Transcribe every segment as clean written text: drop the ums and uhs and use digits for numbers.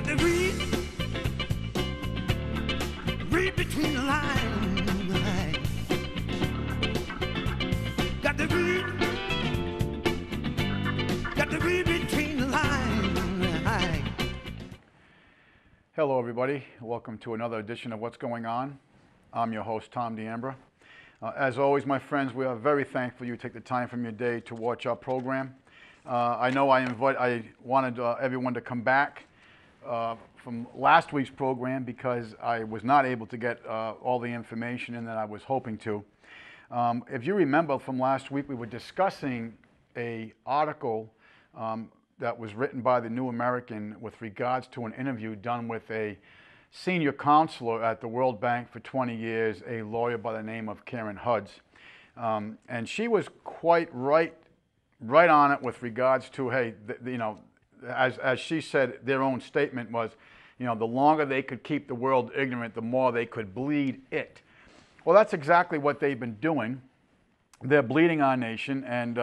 Got to read between the lines. Got to read between the lines. Hello everybody, welcome to another edition of What's Going On. I'm your host, Tom D'Ambra. As always, my friends, we are very thankful you take the time from your day to watch our program. I know I wanted everyone to come back from last week's program because I was not able to get all the information in that I was hoping to. If you remember from last week, we were discussing an article that was written by the New American with regards to an interview done with a senior counselor at the World Bank for 20 years, a lawyer by the name of Karen Hudds. And she was quite right on it with regards to, hey, as she said, their own statement was, the longer they could keep the world ignorant, the more they could bleed it. Well, that's exactly what they've been doing. They're bleeding our nation, and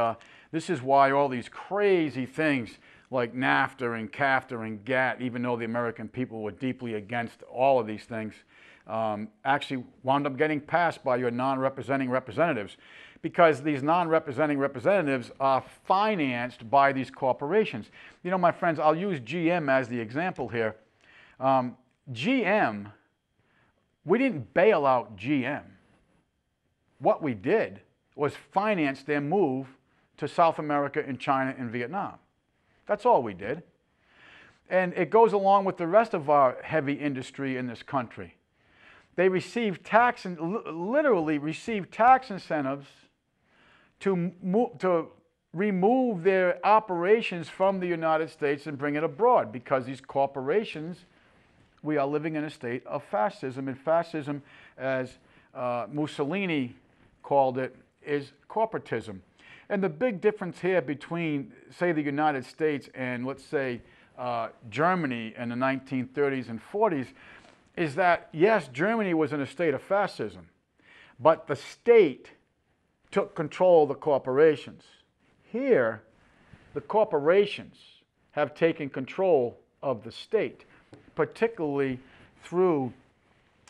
this is why all these crazy things like NAFTA and CAFTA and GATT, even though the American people were deeply against all of these things, actually wound up getting passed by your non-representing representatives, because these non-representing representatives are financed by these corporations. My friends, I'll use GM as the example here. GM, we didn't bail out GM. What we did was finance their move to South America and China and Vietnam. That's all we did. And it goes along with the rest of our heavy industry in this country. They receive literally receive tax incentives to remove their operations from the United States and bring it abroad, because these corporations, we are living in a state of fascism. And fascism, as Mussolini called it, is corporatism. And the big difference here between, say, the United States and, let's say, Germany in the 1930s and 40s is that, yes, Germany was in a state of fascism, but the state took control of the corporations. Here, the corporations have taken control of the state, particularly through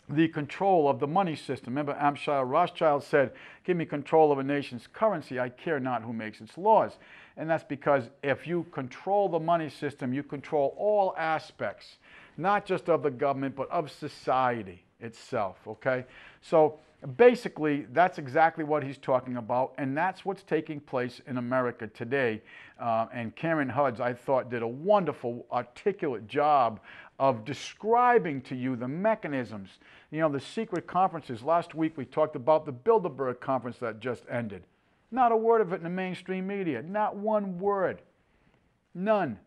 the control of the money system. Remember, Amschel Rothschild said, "Give me control of a nation's currency, I care not who makes its laws." And that's because if you control the money system, you control all aspects, not just of the government, but of society itself, okay? So basically, that's exactly what he's talking about, and that's what's taking place in America today. And Karen Hudds, I thought, did a wonderful, articulate job of describing to you the mechanisms, the secret conferences. Last week we talked about the Bilderberg conference that just ended. Not a word of it in the mainstream media, not one word, none.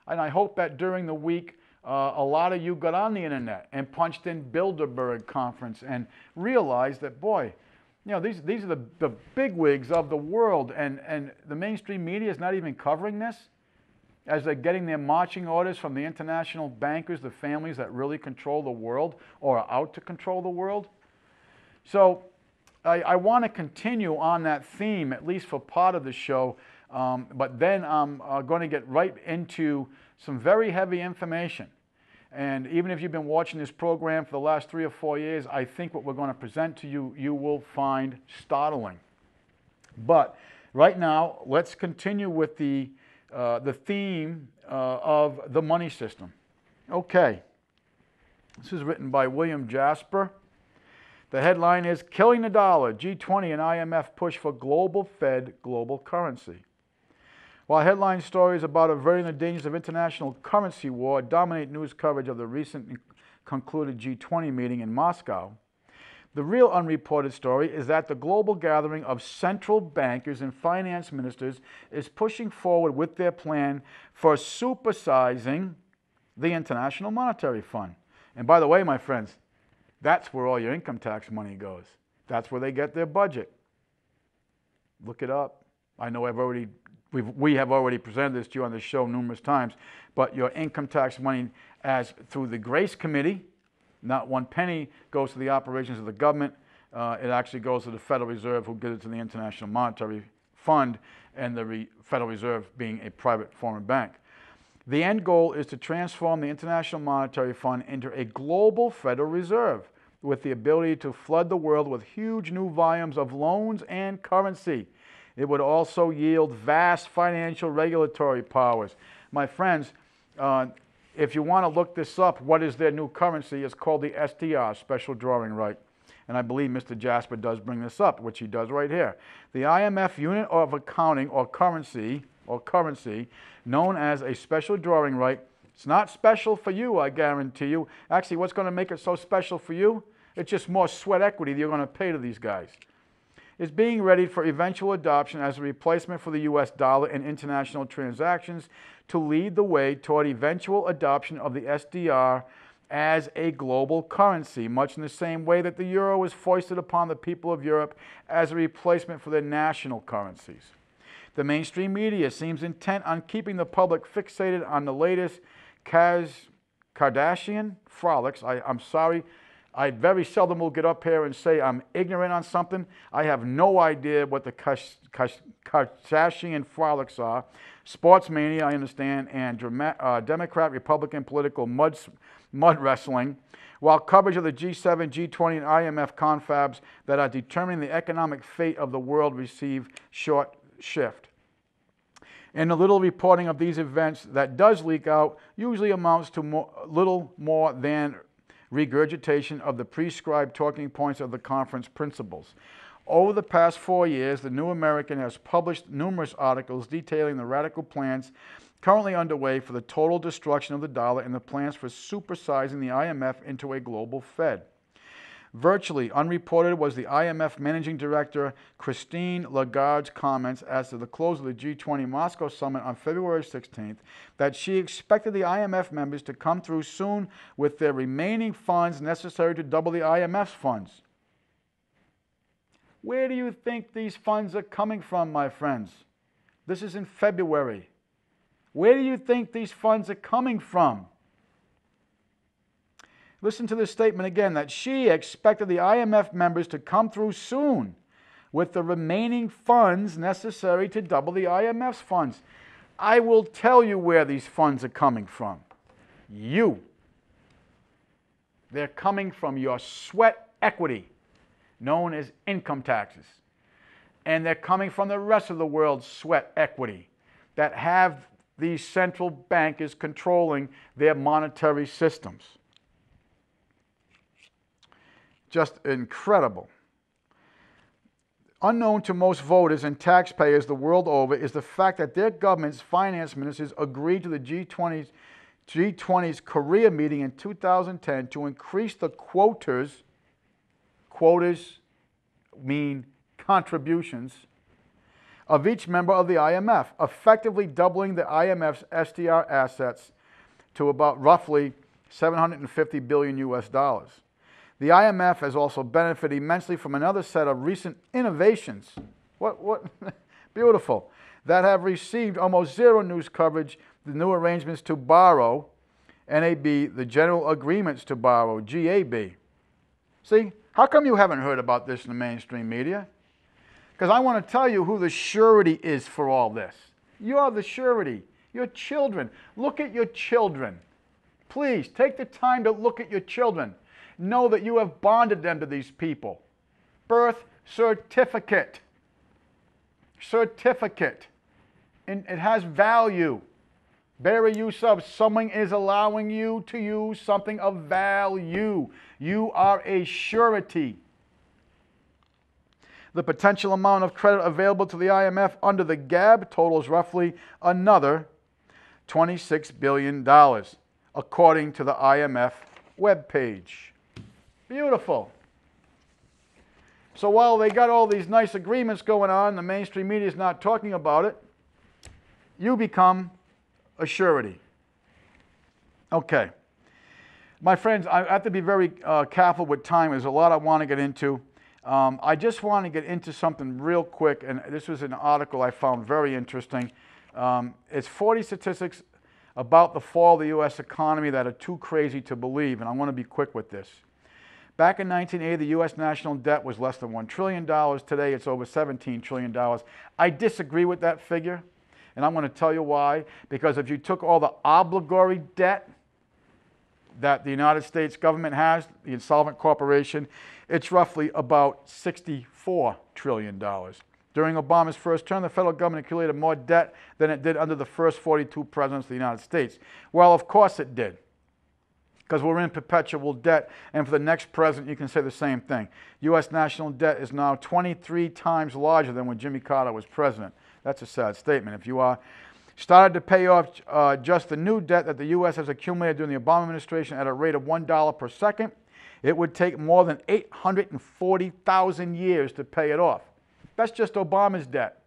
And I hope that during the week a lot of you got on the internet and punched in Bilderberg conference and realized that, boy, these are the bigwigs of the world, and the mainstream media is not even covering this, as they're getting their marching orders from the international bankers, the families that really control the world or are out to control the world. So I want to continue on that theme, at least for part of the show, but then I'm going to get right into some very heavy information. And even if you've been watching this program for the last 3 or 4 years, I think what we're going to present to you, you will find startling. But right now, let's continue with the theme of the money system. Okay, this is written by William Jasper. The headline is, "Killing the Dollar, G20 and IMF Push for Global Fed, Global Currency." While headline stories about averting the dangers of international currency war dominate news coverage of the recent concluded G20 meeting in Moscow, the real unreported story is that the global gathering of central bankers and finance ministers is pushing forward with their plan for supersizing the International Monetary Fund. And by the way, my friends, that's where all your income tax money goes. That's where they get their budget. Look it up. I know we have already presented this to you on the show numerous times, but your income tax money, as through the Grace Committee, not one penny goes to the operations of the government. It actually goes to the Federal Reserve, who gives it to the International Monetary Fund, and the Federal Reserve being a private foreign bank. The end goal is to transform the International Monetary Fund into a global Federal Reserve with the ability to flood the world with huge new volumes of loans and currency. It would also yield vast financial regulatory powers. My friends, if you want to look this up, what is their new currency? It's called the SDR, Special Drawing Right. And I believe Mr. Jasper does bring this up, which he does right here. The IMF unit of accounting or currency, known as a special drawing right. It's not special for you, I guarantee you. Actually, what's going to make it so special for you? It's just more sweat equity that you're going to pay to these guys. Is being readied for eventual adoption as a replacement for the US dollar in international transactions to lead the way toward eventual adoption of the SDR as a global currency, much in the same way that the euro was foisted upon the people of Europe as a replacement for their national currencies. The mainstream media seems intent on keeping the public fixated on the latest Kardashian frolics. I'm sorry, I very seldom will get up here and say I'm ignorant on something. I have no idea what the Kardashian frolics are. Sports mania, I understand, and Democrat-Republican political mud wrestling, while coverage of the G7, G20, and IMF confabs that are determining the economic fate of the world receive short shift. And the little reporting of these events that does leak out usually amounts to little more than regurgitation of the prescribed talking points of the conference principles. Over the past 4 years, the New American has published numerous articles detailing the radical plans currently underway for the total destruction of the dollar and the plans for supersizing the IMF into a global Fed. Virtually unreported was the IMF Managing Director Christine Lagarde's comments as to the close of the G20 Moscow Summit on February 16th that she expected the IMF members to come through soon with their remaining funds necessary to double the IMF's funds. Where do you think these funds are coming from, my friends? This is in February. Where do you think these funds are coming from? Listen to this statement again, that she expected the IMF members to come through soon with the remaining funds necessary to double the IMF's funds. I will tell you where these funds are coming from. You. They're coming from your sweat equity, known as income taxes. And they're coming from the rest of the world's sweat equity that have these central bankers controlling their monetary systems. Just incredible. Unknown to most voters and taxpayers the world over is the fact that their government's finance ministers agreed to the G20's Korea meeting in 2010 to increase the quotas mean contributions, of each member of the IMF, effectively doubling the IMF's SDR assets to about roughly $750 billion US. The IMF has also benefited immensely from another set of recent innovations, what beautiful, that have received almost zero news coverage: the new arrangements to borrow, NAB, the general agreements to borrow, GAB. See, how come you haven't heard about this in the mainstream media? Because I want to tell you who the surety is for all this. You're the surety, your children. Look at your children. Please, take the time to look at your children. Know that you have bonded them to these people. Birth certificate. Certificate. And it has value. Better use of. Someone is allowing you to use something of value. You are a surety. The potential amount of credit available to the IMF under the GAB totals roughly another $26 billion, according to the IMF webpage. Beautiful. So while they got all these nice agreements going on, the mainstream media is not talking about it, you become a surety. Okay. My friends, I have to be very careful with time. There's a lot I want to get into. I just want to get into something real quick, and this was an article I found very interesting. It's 40 statistics about the fall of the U.S. economy that are too crazy to believe, and I want to be quick with this. Back in 1980, the U.S. national debt was less than $1 trillion. Today, it's over $17 trillion. I disagree with that figure. And I'm going to tell you why. Because if you took all the obligatory debt that the United States government has, the insolvent corporation, it's roughly about $64 trillion. During Obama's first term, the federal government accumulated more debt than it did under the first 42 presidents of the United States. Well, of course it did, because we're in perpetual debt, and for the next president, you can say the same thing. U.S. national debt is now 23 times larger than when Jimmy Carter was president. That's a sad statement. If you started to pay off just the new debt that the U.S. has accumulated during the Obama administration at a rate of $1 per second, it would take more than 840,000 years to pay it off. That's just Obama's debt.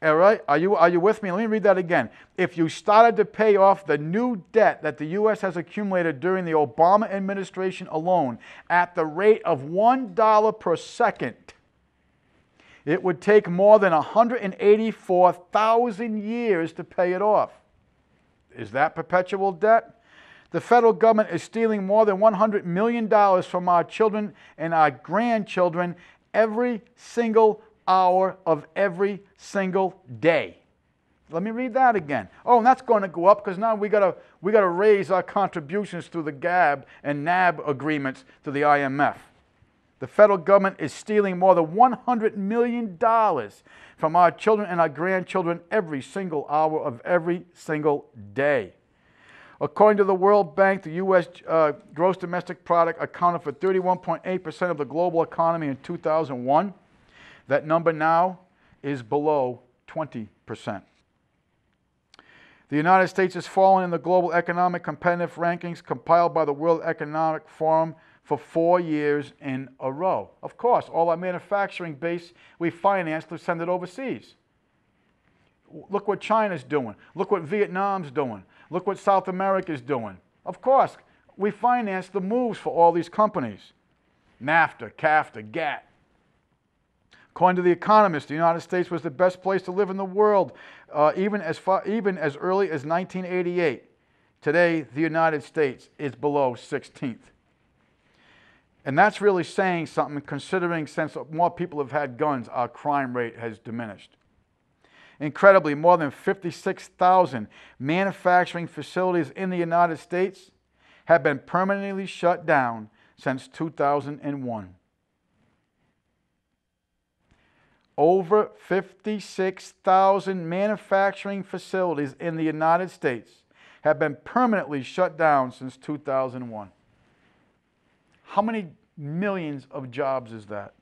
All right? Are you with me? Let me read that again. If you started to pay off the new debt that the U.S. has accumulated during the Obama administration alone at the rate of $1 per second, it would take more than 184,000 years to pay it off. Is that perpetual debt? The federal government is stealing more than $100 million from our children and our grandchildren every single hour of every single day. Let me read that again. Oh, and that's going to go up because now we got to raise our contributions through the GAB and NAB agreements to the IMF. The federal government is stealing more than $100 million from our children and our grandchildren every single hour of every single day. According to the World Bank, the U.S. gross domestic product accounted for 31.8% of the global economy in 2001. That number now is below 20%. The United States has fallen in the global economic competitive rankings compiled by the World Economic Forum for 4 years in a row. Of course, all our manufacturing base, we finance to send it overseas. Look what China's doing. Look what Vietnam's doing. Look what South America's doing. Of course, we finance the moves for all these companies. NAFTA, CAFTA, GATT. According to The Economist, the United States was the best place to live in the world, even as early as 1988. Today, the United States is below 16th. And that's really saying something, considering since more people have had guns, our crime rate has diminished. Incredibly, more than 56,000 manufacturing facilities in the United States have been permanently shut down since 2001. Over 56,000 manufacturing facilities in the United States have been permanently shut down since 2001. How many millions of jobs is that?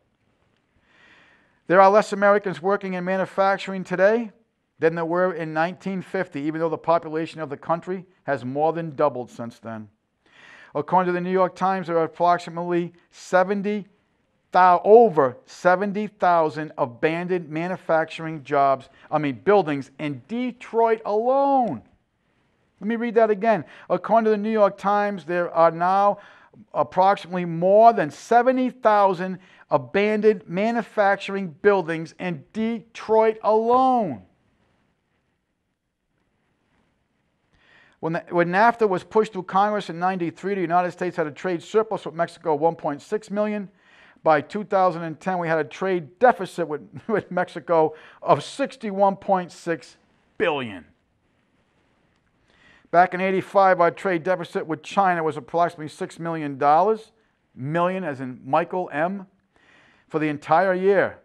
There are less Americans working in manufacturing today than there were in 1950, even though the population of the country has more than doubled since then. According to the New York Times, there are approximately over 70,000 abandoned manufacturing buildings in Detroit alone. Let me read that again. According to the New York Times, there are now approximately more than 70,000 abandoned manufacturing buildings in Detroit alone. When NAFTA was pushed through Congress in '93, the United States had a trade surplus with Mexico of 1.6 million. By 2010, we had a trade deficit with Mexico of 61.6 billion. Back in '85, our trade deficit with China was approximately $6 million, million as in Michael M, for the entire year.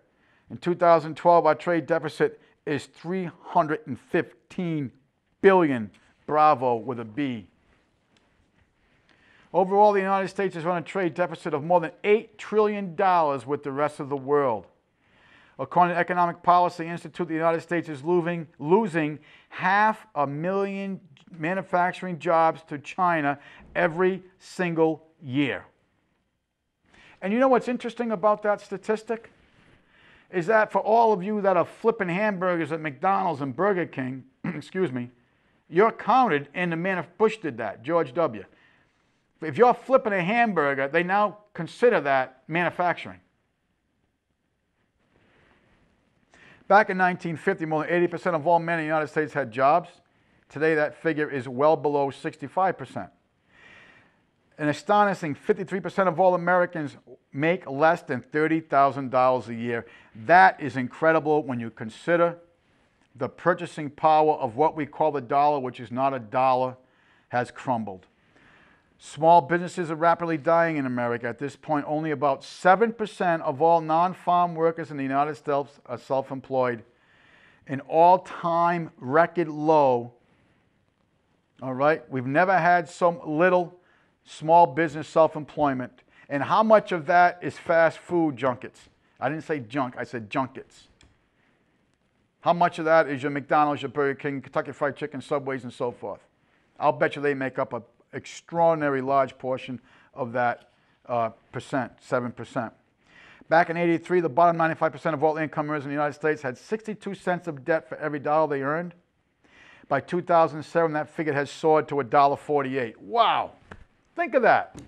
In 2012, our trade deficit is 315 billion, bravo with a B. Overall, the United States has run a trade deficit of more than $8 trillion with the rest of the world. According to the Economic Policy Institute, the United States is losing 500,000 manufacturing jobs to China every single year. And you know what's interesting about that statistic? Is that for all of you that are flipping hamburgers at McDonald's and Burger King, excuse me, you're counted in the Bush did that, George W. If you're flipping a hamburger, they now consider that manufacturing. Back in 1950, more than 80% of all men in the United States had jobs. Today, that figure is well below 65%. An astonishing 53% of all Americans make less than $30,000 a year. That is incredible when you consider the purchasing power of what we call the dollar, which is not a dollar, has crumbled. Small businesses are rapidly dying in America. At this point, only about 7% of all non-farm workers in the United States are self-employed, an all-time record low. All right? We've never had so little small business self-employment. And how much of that is fast food junkets? I didn't say junk, I said junkets. How much of that is your McDonald's, your Burger King, Kentucky Fried Chicken, Subways, and so forth? I'll bet you they make up an extraordinary large portion of that percent, 7%. Back in '83, the bottom 95% of all income earners in the United States had 62 cents of debt for every dollar they earned. By 2007, that figure has soared to $1.48. Wow! Think of that.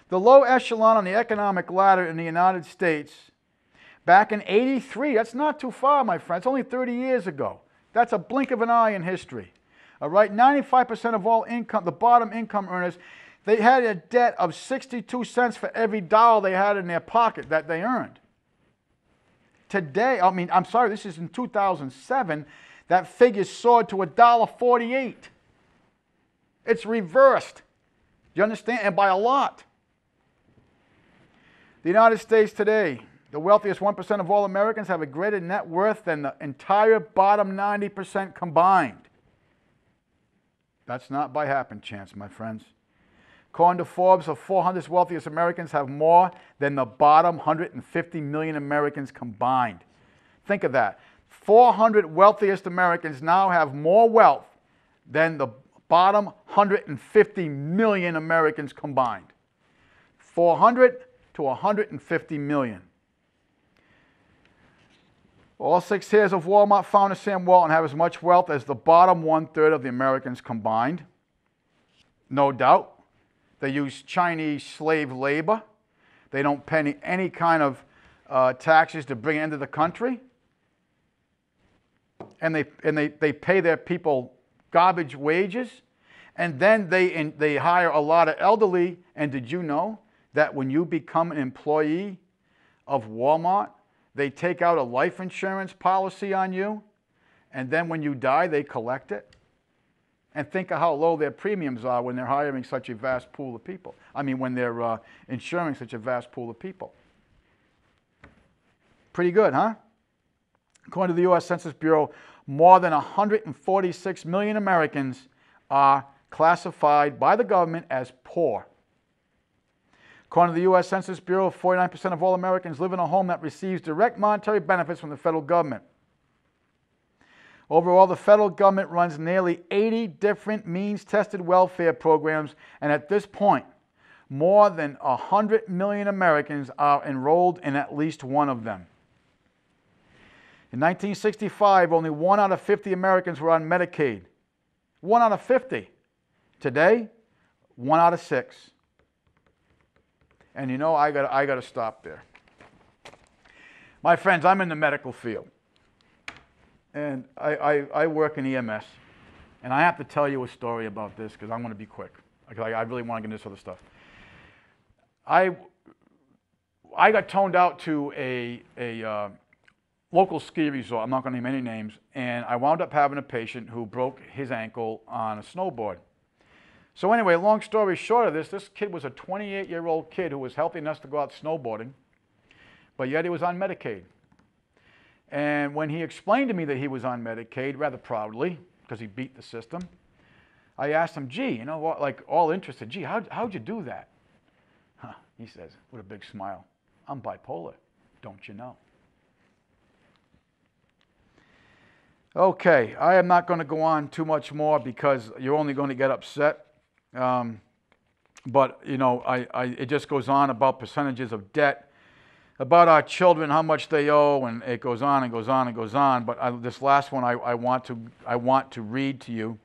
The low echelon on the economic ladder in the United States, back in '83, that's not too far, my friends, only 30 years ago. That's a blink of an eye in history. All right, 95% of all income, the bottom income earners, they had a debt of 62 cents for every dollar they had in their pocket that they earned. Today, I'm sorry, this is in 2007, that figure soared to $1.48. It's reversed. Do you understand? And by a lot. The United States today, the wealthiest 1% of all Americans have a greater net worth than the entire bottom 90% combined. That's not by happen chance, my friends. According to Forbes, the 400 wealthiest Americans have more than the bottom 150 million Americans combined. Think of that. 400 wealthiest Americans now have more wealth than the bottom 150 million Americans combined. 400 to 150 million. All 6 heirs of Walmart founder Sam Walton have as much wealth as the bottom 1/3 of the Americans combined. No doubt. They use Chinese slave labor. They don't pay any kind of taxes to bring it into the country. And they pay their people garbage wages. And then they hire a lot of elderly. And did you know that when you become an employee of Walmart, they take out a life insurance policy on you, and then when you die, they collect it? And think of how low their premiums are when they're hiring such a vast pool of people. When they're insuring such a vast pool of people. Pretty good, huh? According to the U.S. Census Bureau, more than 146 million Americans are classified by the government as poor. According to the U.S. Census Bureau, 49% of all Americans live in a home that receives direct monetary benefits from the federal government. Overall, the federal government runs nearly 80 different means-tested welfare programs, and at this point, more than 100 million Americans are enrolled in at least one of them. In 1965, only 1 out of 50 Americans were on Medicaid. 1 out of 50. Today, 1 out of 6. And you know, I got to stop there. My friends, I'm in the medical field. And I work in EMS. And I have to tell you a story about this because I'm going to be quick. I really want to get into this other stuff. I got toned out to a local ski resort. I'm not going to name any names. And I wound up having a patient who broke his ankle on a snowboard. So anyway, long story short of this kid was a 28-year-old kid who was healthy enough to go out snowboarding, but yet he was on Medicaid. And when he explained to me that he was on Medicaid, rather proudly, because he beat the system, I asked him, gee, you know what, like all interested, gee, how'd you do that? Huh, he says, with a big smile, I'm bipolar, don't you know? Okay, I am not going to go on too much more because you're only going to get upset. But, you know, it just goes on about percentages of debt, about our children, how much they owe, and it goes on and goes on and goes on. But this last one I want to read to you.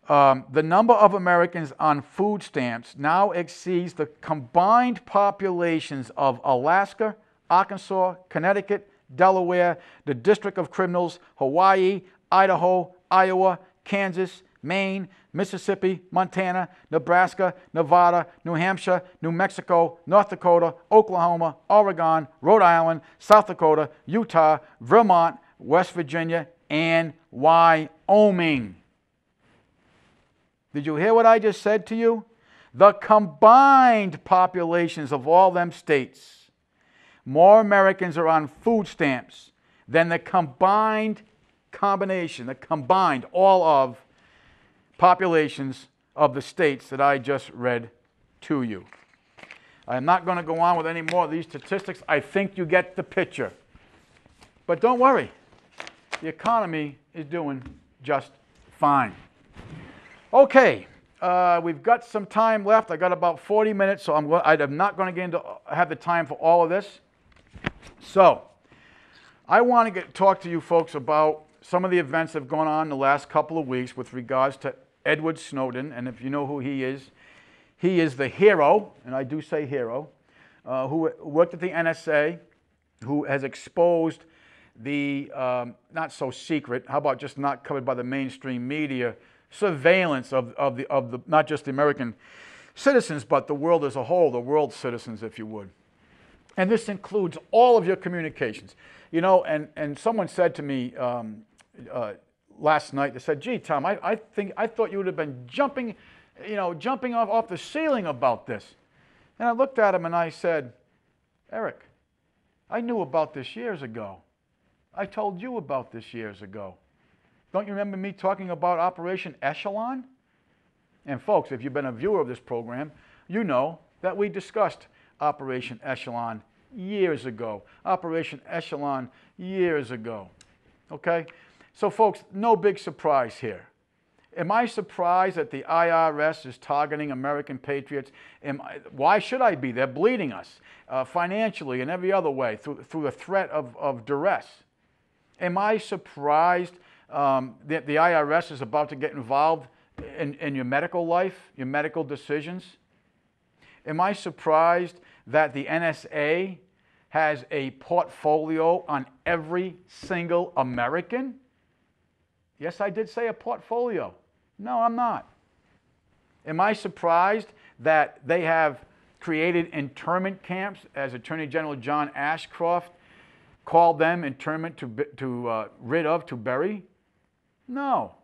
The number of Americans on food stamps now exceeds the combined populations of Alaska, Arkansas, Connecticut, Delaware, the District of Criminals, Hawaii, Idaho, Iowa, Kansas, Maine, Mississippi, Montana, Nebraska, Nevada, New Hampshire, New Mexico, North Dakota, Oklahoma, Oregon, Rhode Island, South Dakota, Utah, Vermont, West Virginia, and Wyoming. Did you hear what I just said to you? The combined populations of all them states, more Americans are on food stamps than the combined all of populations of the states that I just read to you. I'm not going to go on with any more of these statistics. I think you get the picture. But don't worry, the economy is doing just fine. Okay, we've got some time left. I got about 40 minutes, so I'm not going to have the time for all of this. So, I want to talk to you folks about some of the events that have gone on in the last couple of weeks with regards to Edward Snowden, and if you know who he is the hero, and I do say hero, who worked at the NSA, who has exposed the not so secret, how about just not covered by the mainstream media, surveillance of the not just the American citizens, but the world as a whole, the world's citizens, if you would. And this includes all of your communications. You know, and someone said to me last night, they said, gee, Tom, I thought you would have been jumping off the ceiling about this. And I looked at him and I said, Eric, I knew about this years ago. I told you about this years ago. Don't you remember me talking about Operation Echelon? And folks, if you've been a viewer of this program, you know that we discussed Operation Echelon years ago. Operation Echelon years ago. Okay? So folks, no big surprise here. Am I surprised that the IRS is targeting American patriots? Why should I be? They're bleeding us financially and every other way through the threat of duress. Am I surprised that the IRS is about to get involved in your medical life, your medical decisions? Am I surprised that the NSA has a portfolio on every single American? Yes, I did say a portfolio. No, I'm not. Am I surprised that they have created internment camps, as Attorney General John Ashcroft called them, internment to bury? No.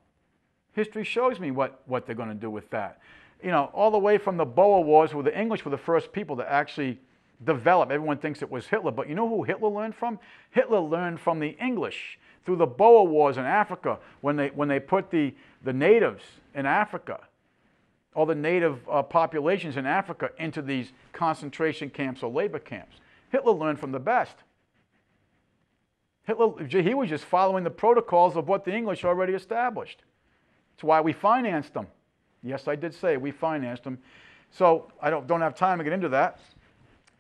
History shows me what they're going to do with that. You know, all the way from the Boer Wars, where the English were the first people to actually develop. Everyone thinks it was Hitler, but you know who Hitler learned from? Hitler learned from the English through the Boer Wars in Africa, when they put the natives in Africa, all the native populations in Africa, into these concentration camps or labor camps. Hitler learned from the best. He was just following the protocols of what the English already established. That's why we financed them. Yes, I did say we financed them. So I don't have time to get into that.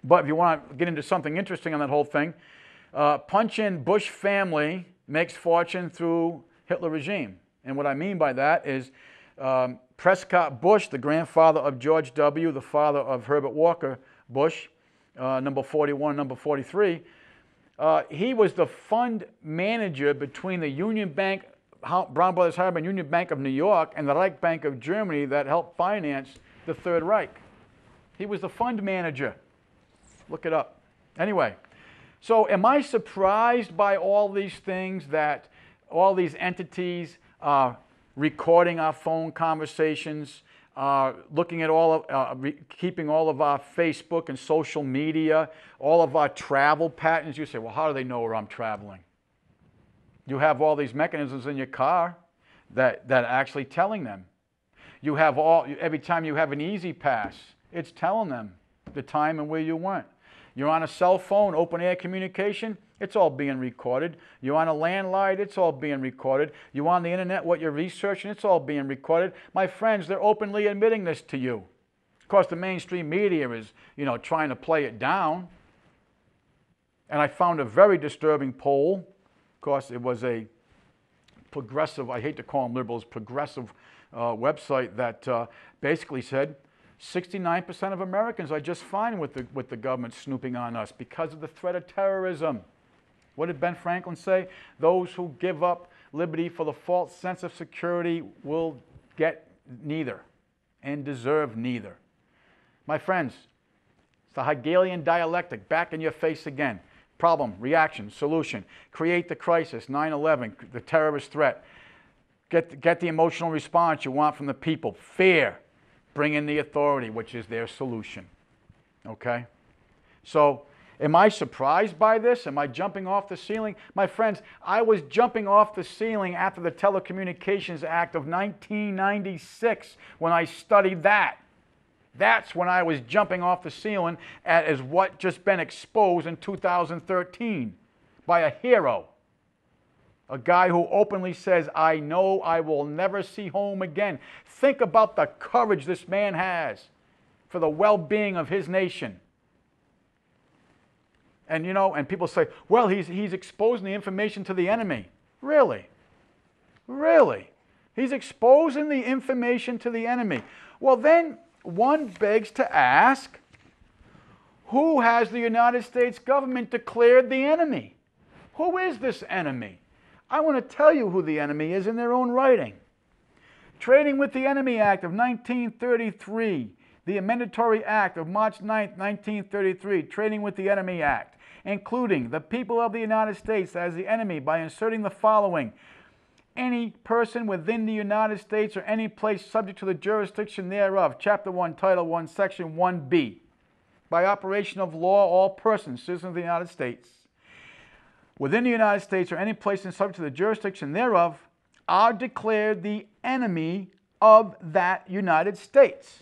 But if you want to get into something interesting on that whole thing, punch-in Bush family makes fortune through Hitler regime. And what I mean by that is Prescott Bush, the grandfather of George W., the father of Herbert Walker Bush, number 41, number 43, he was the fund manager between the Union Bank, Brown Brothers Harriman Union Bank of New York, and the Reich Bank of Germany that helped finance the Third Reich. He was the fund manager. Look it up. Anyway, so am I surprised by all these things, that all these entities are recording our phone conversations, looking at all of, keeping all of our Facebook and social media, all of our travel patterns? You say, well, how do they know where I'm traveling? You have all these mechanisms in your car that are actually telling them. You have every time you have an Easy Pass, it's telling them the time and where you went. You're on a cell phone, open air communication, it's all being recorded. You're on a landline, it's all being recorded. You're on the internet, what you're researching, it's all being recorded. My friends, they're openly admitting this to you. Of course, the mainstream media is, trying to play it down. And I found a very disturbing poll. Of course, it was a progressive, I hate to call them liberals, progressive website that basically said 69% of Americans are just fine with the government snooping on us because of the threat of terrorism. What did Ben Franklin say? Those who give up liberty for the false sense of security will get neither and deserve neither. My friends, it's the Hegelian dialectic back in your face again. Problem, reaction, solution. Create the crisis, 9/11, the terrorist threat. Get the emotional response you want from the people. Fear. Bring in the authority, which is their solution. Okay? So, am I surprised by this? Am I jumping off the ceiling? My friends, I was jumping off the ceiling after the Telecommunications Act of 1996 when I studied that. That's when I was jumping off the ceiling as what just been exposed in 2013 by a hero. A guy who openly says, I know I will never see home again. Think about the courage this man has for the well-being of his nation. And you know, and people say, well, he's exposing the information to the enemy. Really? Really? He's exposing the information to the enemy. Well, then one begs to ask, who has the United States government declared the enemy? Who is this enemy? I want to tell you who the enemy is in their own writing. Trading with the Enemy Act of 1933, the Amendatory Act of March 9, 1933, Trading with the Enemy Act, including the people of the United States as the enemy by inserting the following: any person within the United States or any place subject to the jurisdiction thereof, Chapter 1, Title 1, Section 1B. By operation of law, all persons, citizens of the United States, within the United States or any place subject to the jurisdiction thereof, are declared the enemy of that United States.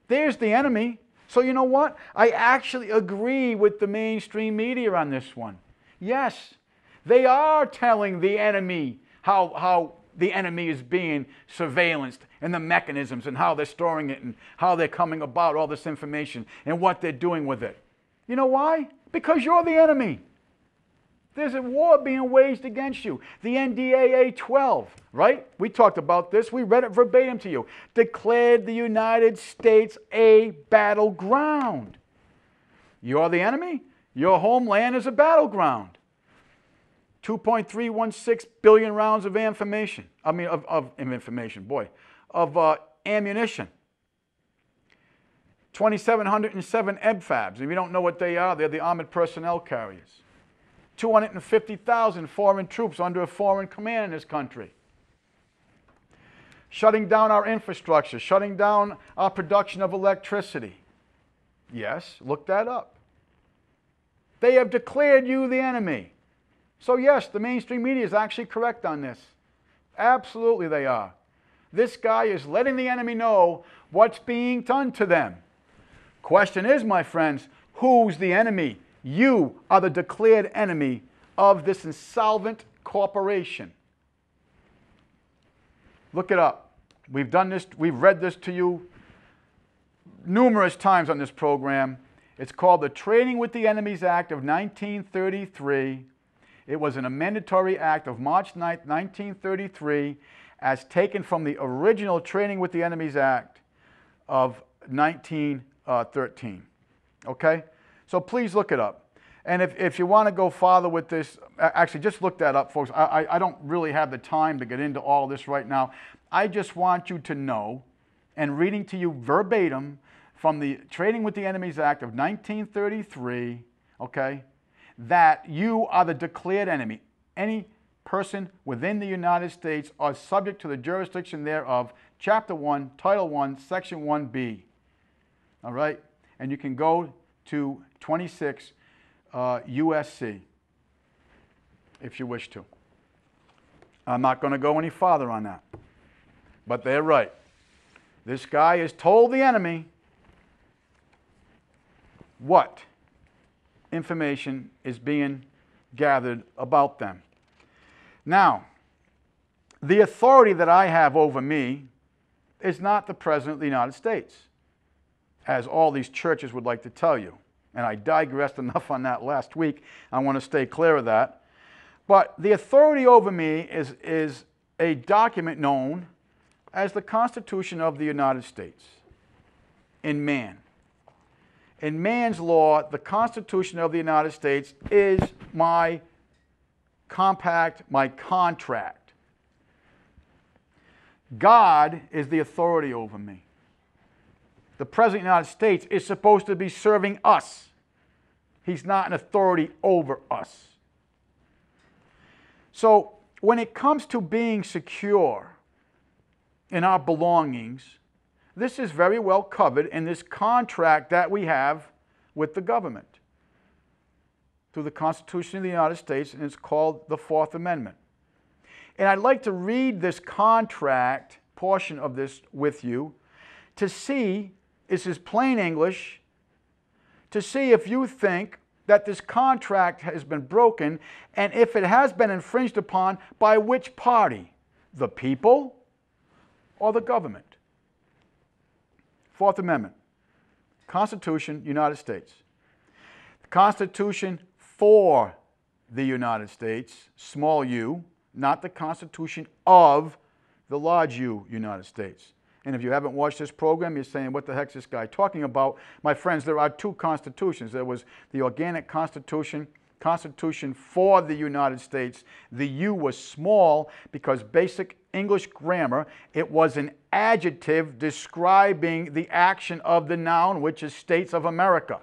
There's the enemy. So you know what? I actually agree with the mainstream media on this one. Yes, they are telling the enemy how the enemy is being surveillanced and the mechanisms and how they're storing it and how they're coming about all this information and what they're doing with it. You know why? Because you're the enemy. There's a war being waged against you. The NDAA 12, right? We talked about this. We read it verbatim to you. Declared the United States a battleground. You're the enemy. Your homeland is a battleground. 2.316 billion rounds of ammunition. Of ammunition. 2,707 EBFABs. If you don't know what they are, they're the Armored Personnel Carriers. 250,000 foreign troops under a foreign command in this country. Shutting down our infrastructure, shutting down our production of electricity. Yes, look that up. They have declared you the enemy. So yes, the mainstream media is actually correct on this. Absolutely they are. This guy is letting the enemy know what's being done to them. Question is, my friends, who's the enemy? You are the declared enemy of this insolvent corporation. Look it up. We've done this, we've read this to you numerous times on this program. It's called the Trading with the Enemies Act of 1933. It was an amendatory act of March 9, 1933, as taken from the original Trading with the Enemies Act of 1913. Okay? So please look it up. And if you want to go farther with this, actually just look that up, folks. I don't really have the time to get into all this right now. I just want you to know, and reading to you verbatim from the Trading with the Enemies Act of 1933, okay, that you are the declared enemy. Any person within the United States are subject to the jurisdiction thereof, Chapter 1, Title 1, Section 1B. All right? And you can go to 26 USC if you wish to. I'm not going to go any farther on that. But they're right. This guy has told the enemy what information is being gathered about them. Now, the authority that I have over me is not the President of the United States, as all these churches would like to tell you. And I digressed enough on that last week. I want to stay clear of that. But the authority over me is a document known as the Constitution of the United States in man. In man's law, the Constitution of the United States is my compact, my contract. God is the authority over me. The President of the United States is supposed to be serving us. He's not an authority over us. So when it comes to being secure in our belongings, this is very well covered in this contract that we have with the government through the Constitution of the United States, and it's called the Fourth Amendment. And I'd like to read this contract portion of this with you to see, this is plain English, to see if you think that this contract has been broken, and if it has been infringed upon, by which party? The people or the government? Fourth Amendment, Constitution, United States. The Constitution for the United States, small u, not the Constitution of the large U, United States. And if you haven't watched this program, you're saying, what the heck is this guy talking about? My friends, there are two constitutions. There was the organic Constitution, Constitution for the United States. The U was small because basic English grammar, it was an adjective describing the action of the noun, which is States of America.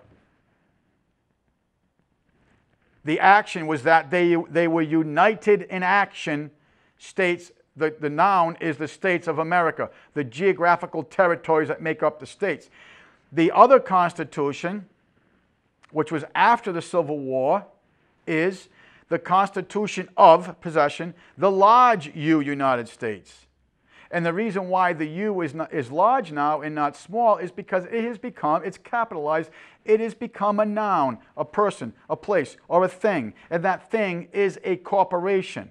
The action was that they were united in action, states. The noun is the States of America, the geographical territories that make up the states. The other Constitution, which was after the Civil War, is the Constitution of possession, the large U United States. And the reason why the U is large now and not small is because it has become, it's capitalized, it has become a noun, a person, a place, or a thing. And that thing is a corporation.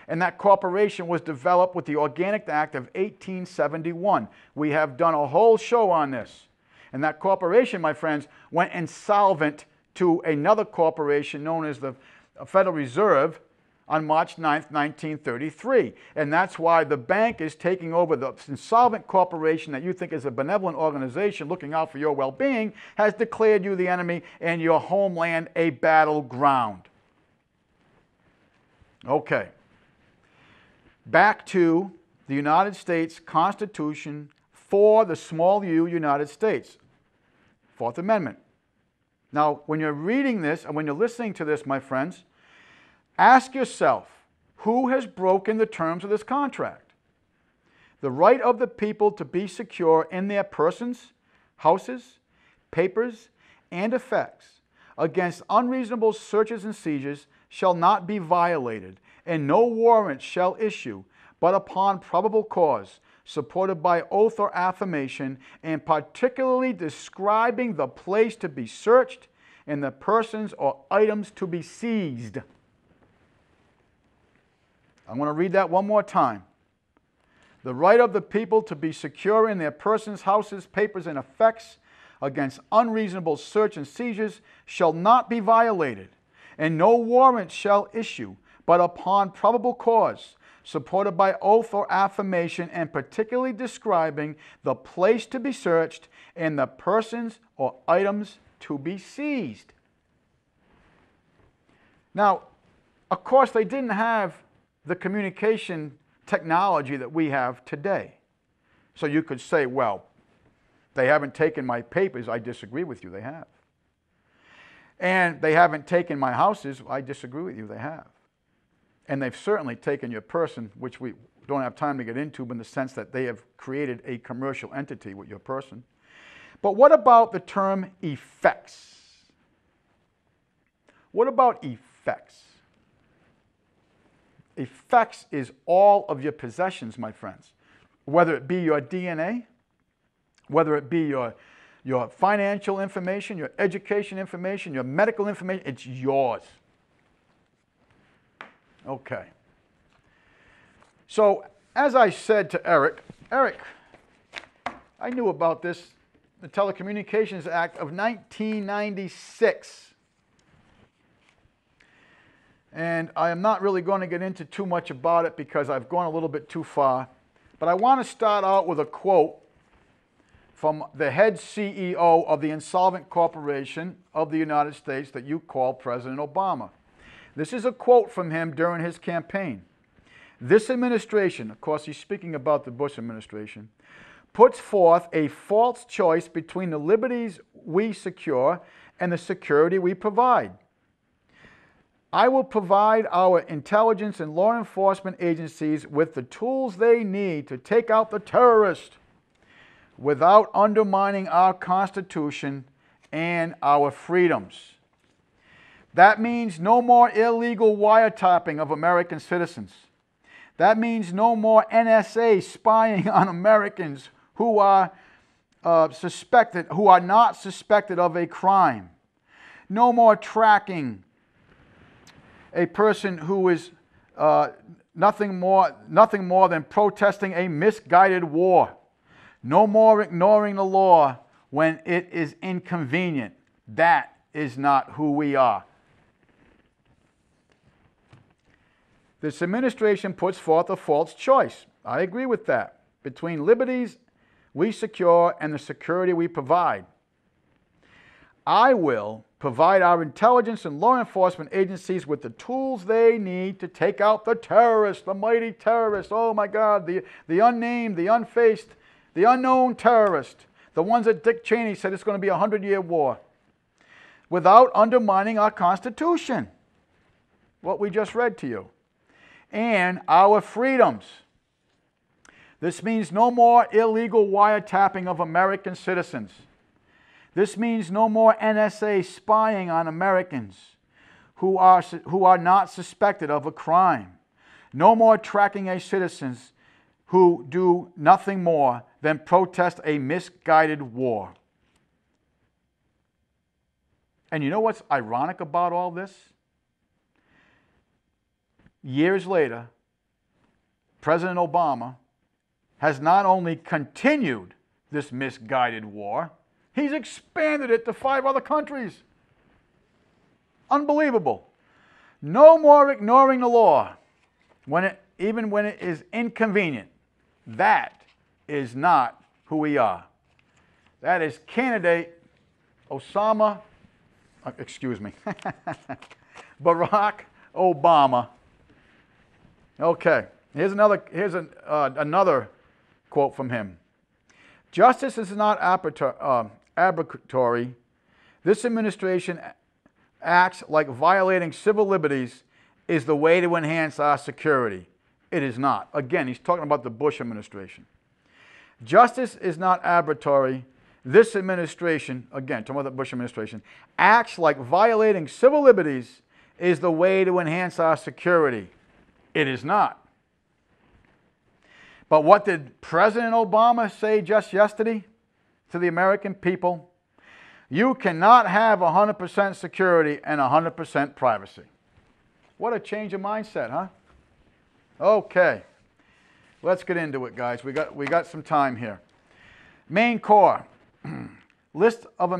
And that corporation was developed with the Organic Act of 1871. We have done a whole show on this. And that corporation, my friends, went insolvent to another corporation known as the Federal Reserve on March 9th, 1933. And that's why the bank is taking over. The insolvent corporation that you think is a benevolent organization looking out for your well-being has declared you the enemy and your homeland a battleground. Okay. Back to the United States Constitution for the small u United States, Fourth Amendment. Now, when you're reading this and when you're listening to this, my friends, ask yourself, who has broken the terms of this contract? The right of the people to be secure in their persons, houses, papers, and effects against unreasonable searches and seizures shall not be violated, and no warrant shall issue, but upon probable cause, supported by oath or affirmation, and particularly describing the place to be searched and the persons or items to be seized. I'm going to read that one more time. The right of the people to be secure in their persons, houses, papers, and effects against unreasonable search and seizures shall not be violated, and no warrant shall issue, but upon probable cause, supported by oath or affirmation, and particularly describing the place to be searched and the persons or items to be seized. Now, of course, they didn't have the communication technology that we have today. So you could say, well, they haven't taken my papers. I disagree with you, they have. And they haven't taken my houses. I disagree with you, they have. And they've certainly taken your person, which we don't have time to get into, but in the sense that they have created a commercial entity with your person. But what about the term effects? What about effects? Effects is all of your possessions, my friends. Whether it be your DNA, whether it be your financial information, your education information, your medical information, it's yours. Okay. So, as I said to Eric, I knew about this, the Telecommunications Act of 1996. And I am not really going to get into too much about it because I've gone a little bit too far. But I want to start out with a quote from the head CEO of the insolvent corporation of the United States that you call President Obama. This is a quote from him during his campaign. This administration, of course he's speaking about the Bush administration, puts forth a false choice between the liberties we secure and the security we provide. I will provide our intelligence and law enforcement agencies with the tools they need to take out the terrorist without undermining our Constitution and our freedoms. That means no more illegal wiretapping of American citizens. That means no more NSA spying on Americans who are not suspected of a crime. No more tracking a person who is nothing more than protesting a misguided war. No more ignoring the law when it is inconvenient. That is not who we are. This administration puts forth a false choice. I agree with that. Between liberties we secure and the security we provide. I will provide our intelligence and law enforcement agencies with the tools they need to take out the terrorists, the mighty terrorists. Oh my God, the unnamed, the unfaced, the unknown terrorist, the ones that Dick Cheney said it's going to be a 100-year war, without undermining our Constitution, what we just read to you, and our freedoms. This means no more illegal wiretapping of American citizens. This means no more NSA spying on Americans who are not suspected of a crime. No more tracking a citizens who do nothing more than protest a misguided war. And you know what's ironic about all this? Years later, President Obama has not only continued this misguided war, he's expanded it to 5 other countries. Unbelievable. No more ignoring the law, even when it is inconvenient. That is not who we are. That is candidate Barack Obama. Okay, here's another quote from him. Justice is not arbitrary. This administration acts like violating civil liberties is the way to enhance our security. It is not. Again, he's talking about the Bush administration. Justice is not arbitrary. This administration, again, talking about the Bush administration, acts like violating civil liberties is the way to enhance our security. It is not. But what did President Obama say just yesterday to the American people? You cannot have 100% security and 100% privacy. What a change of mindset, huh? Okay, let's get into it, guys. We got some time here. Main Corps. List of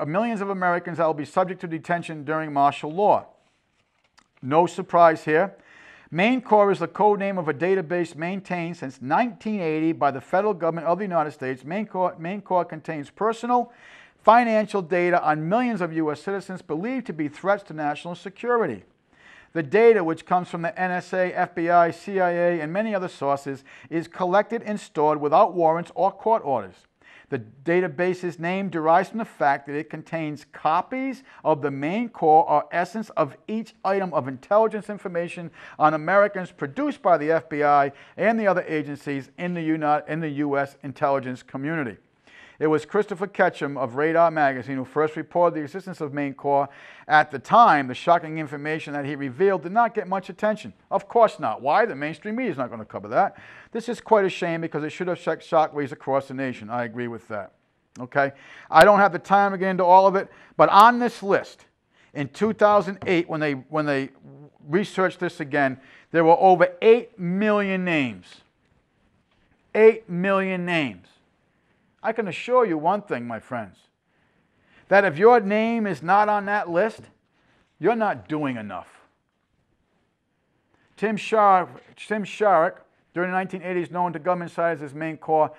millions of Americans that will be subject to detention during martial law. No surprise here. Main Corps is the code name of a database maintained since 1980 by the federal government of the United States. Main Corps contains personal, financial data on millions of U.S. citizens believed to be threats to national security. The data, which comes from the NSA, FBI, CIA, and many other sources, is collected and stored without warrants or court orders. The database's name derives from the fact that it contains copies of the main core or essence of each item of intelligence information on Americans produced by the FBI and the other agencies in the U.S. intelligence community. It was Christopher Ketchum of Radar magazine who first reported the existence of Main Corps. At the time, the shocking information that he revealed did not get much attention. Of course not. Why? The mainstream media is not going to cover that. This is quite a shame because it should have shockwaves across the nation. I agree with that. Okay? I don't have the time to get into all of it, but on this list, in 2008, when they researched this again, there were over 8 million names. 8 million names. I can assure you one thing, my friends, that if your name is not on that list, you're not doing enough. Tim Sharrock, during the 1980s, known to government sides as Main Corps,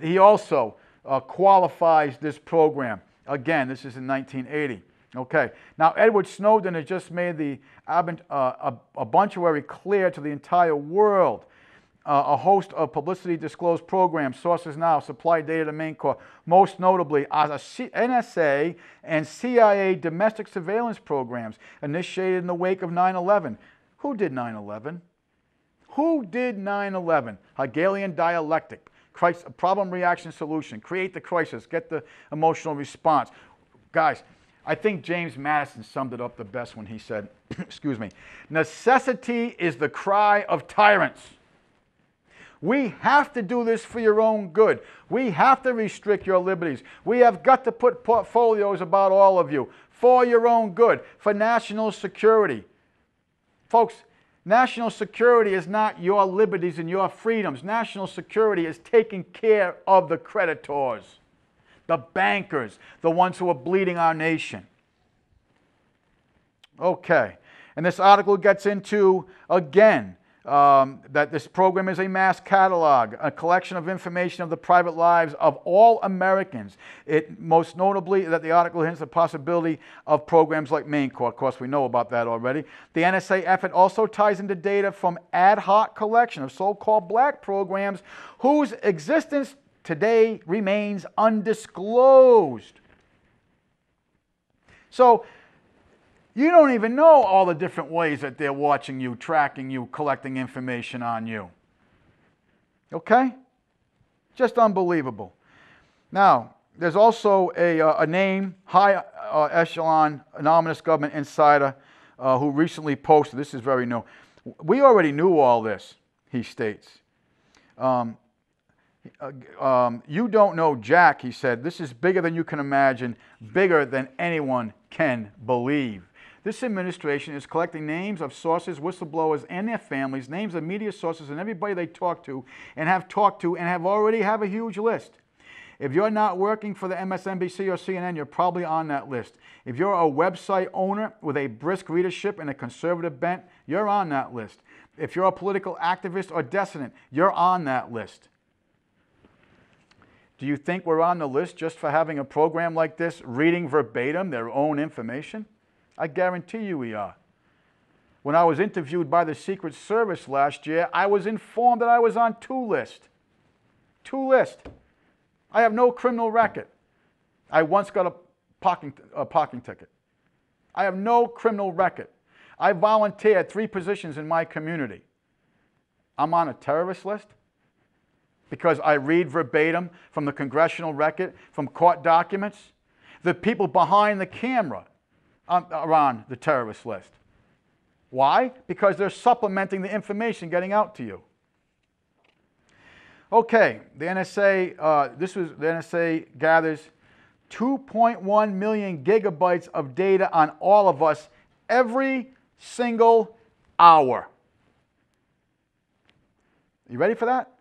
he also qualifies this program. Again, this is in 1980. Okay. Now, Edward Snowden has just made the obituary clear to the entire world. a host of publicity disclosed programs, sources now, supply data to Maine Corps, most notably as NSA and CIA domestic surveillance programs initiated in the wake of 9/11. Who did 9/11? Who did 9/11? Hegelian dialectic, problem, reaction, solution, create the crisis, get the emotional response. Guys, I think James Madison summed it up the best when he said, excuse me, necessity is the cry of tyrants. We have to do this for your own good. We have to restrict your liberties. We have got to put portfolios about all of you for your own good, for national security. Folks, national security is not your liberties and your freedoms. National security is taking care of the creditors, the bankers, the ones who are bleeding our nation. Okay, and this article gets into, again, that this program is a mass catalog, a collection of information of the private lives of all Americans. It most notably that the article hints the possibility of programs like Maine Corps. Of course, we know about that already. The NSA effort also ties into data from ad hoc collection of so-called black programs whose existence today remains undisclosed. So, you don't even know all the different ways that they're watching you, tracking you, collecting information on you. Okay? Just unbelievable. Now, there's also a name, high echelon anonymous government insider who recently posted, this is very new. We already knew all this, he states. You don't know Jack, he said. This is bigger than you can imagine, bigger than anyone can believe. This administration is collecting names of sources, whistleblowers, and their families, names of media sources, and everybody they talk to and already have a huge list. If you're not working for the MSNBC or CNN, you're probably on that list. If you're a website owner with a brisk readership and a conservative bent, you're on that list. If you're a political activist or dissident, you're on that list. Do you think we're on the list just for having a program like this, reading verbatim their own information? I guarantee you we are. When I was interviewed by the Secret Service last year, I was informed that I was on two lists. I have no criminal record. I once got a parking ticket. I have no criminal record. I volunteered 3 positions in my community. I'm on a terrorist list because I read verbatim from the congressional record, from court documents. The people behind the camera are on the terrorist list. Why? Because they're supplementing the information getting out to you. Okay, the NSA, the NSA gathers 2.1 million gigabytes of data on all of us every single hour. You ready for that?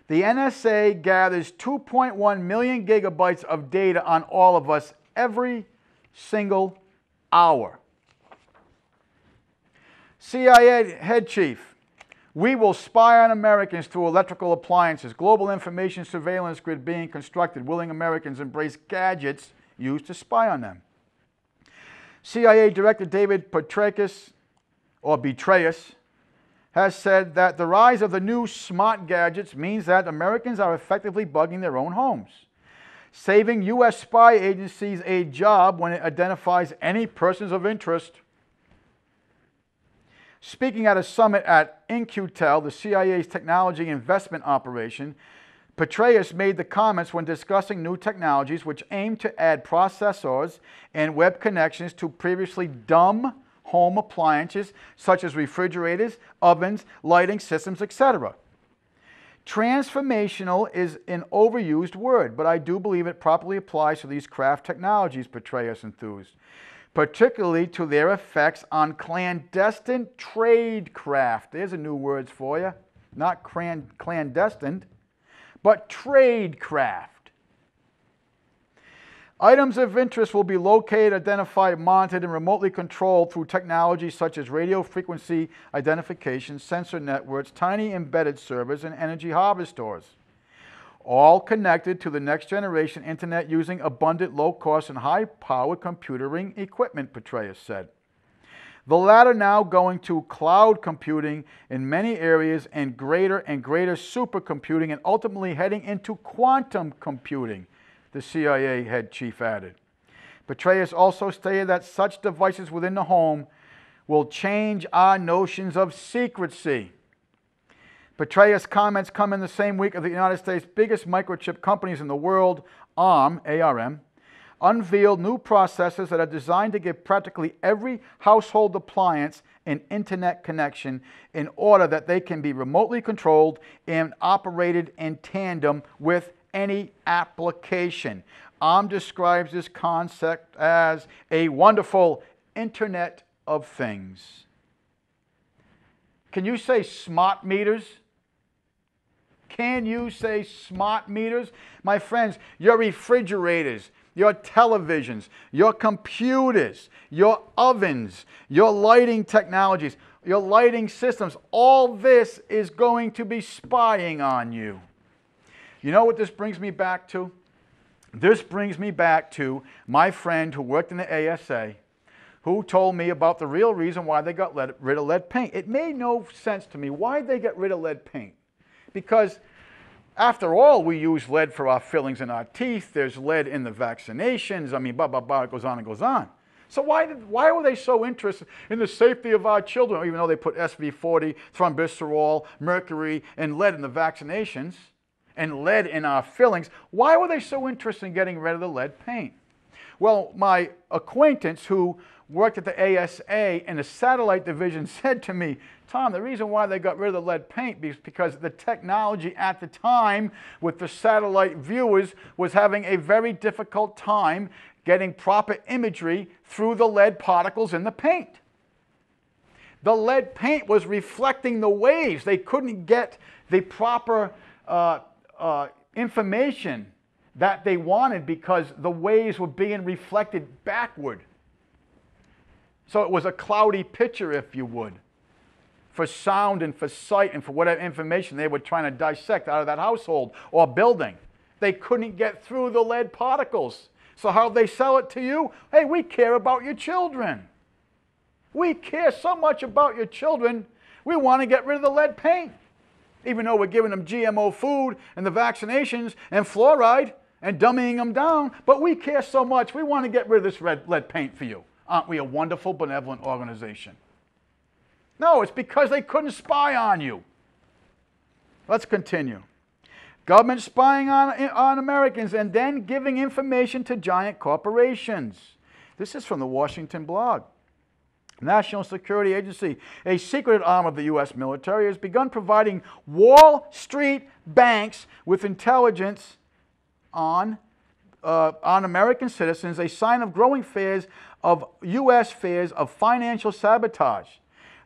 The NSA gathers 2.1 million gigabytes of data on all of us every single hour. CIA head chief, we will spy on Americans through electrical appliances, global information surveillance grid being constructed, willing Americans embrace gadgets used to spy on them. CIA Director David Petraeus, has said that the rise of the new smart gadgets means that Americans are effectively bugging their own homes, saving U.S. spy agencies a job when it identifies any persons of interest. Speaking at a summit at In-Q-Tel, the CIA's technology investment operation, Petraeus made the comments when discussing new technologies which aim to add processors and web connections to previously dumb home appliances such as refrigerators, ovens, lighting systems, etc. Transformational is an overused word, but I do believe it properly applies to these craft technologies, Petraeus enthused, particularly to their effects on clandestine tradecraft. There's a new word for you. Not clandestine, but tradecraft. Items of interest will be located, identified, monitored, and remotely controlled through technologies such as radio frequency identification, sensor networks, tiny embedded servers, and energy harvesters, all connected to the next generation internet using abundant, low-cost, and high-powered computing equipment, Petraeus said. the latter now going to cloud computing in many areas and greater supercomputing, and ultimately heading into quantum computing, the CIA head chief added. Petraeus also stated that such devices within the home will change our notions of secrecy. Petraeus' comments come in the same week of the United States' biggest microchip companies in the world, ARM, A-R-M, unveiled new processors that are designed to give practically every household appliance an internet connection in order that they can be remotely controlled and operated in tandem with any application. ARM describes this concept as a wonderful Internet of Things. Can you say smart meters? Can you say smart meters? My friends, your refrigerators, your televisions, your computers, your ovens, your lighting technologies, your lighting systems, all this is going to be spying on you. You know what this brings me back to? This brings me back to my friend who worked in the ASA, who told me about the real reason why they got rid of lead paint. It made no sense to me. Why did they get rid of lead paint? Because after all, we use lead for our fillings in our teeth. There's lead in the vaccinations. I mean, blah, blah, blah, it goes on and goes on. So why were they so interested in the safety of our children, even though they put SV40, thrombisterol, mercury, and lead in the vaccinations, and lead in our fillings? Why were they so interested in getting rid of the lead paint? Well, my acquaintance who worked at the ASA in the satellite division said to me, Tom, the reason why they got rid of the lead paint is because the technology at the time with the satellite viewers was having a very difficult time getting proper imagery through the lead particles in the paint. The lead paint was reflecting the waves. They couldn't get the proper information that they wanted because the waves were being reflected backward. So it was a cloudy picture, if you would, for sound and for sight and for whatever information they were trying to dissect out of that household or building. They couldn't get through the lead particles. So how'd they sell it to you? Hey, we care about your children. We care so much about your children, we want to get rid of the lead paint. Even though we're giving them GMO food and the vaccinations and fluoride and dumbing them down, but we care so much, we want to get rid of this lead paint for you. Aren't we a wonderful, benevolent organization? No, it's because they couldn't spy on you. Let's continue. Government spying on Americans and then giving information to giant corporations. This is from the Washington blog. National Security Agency, a secret arm of the U.S. military, has begun providing Wall Street banks with intelligence on American citizens, a sign of growing fears of U.S. fears of financial sabotage.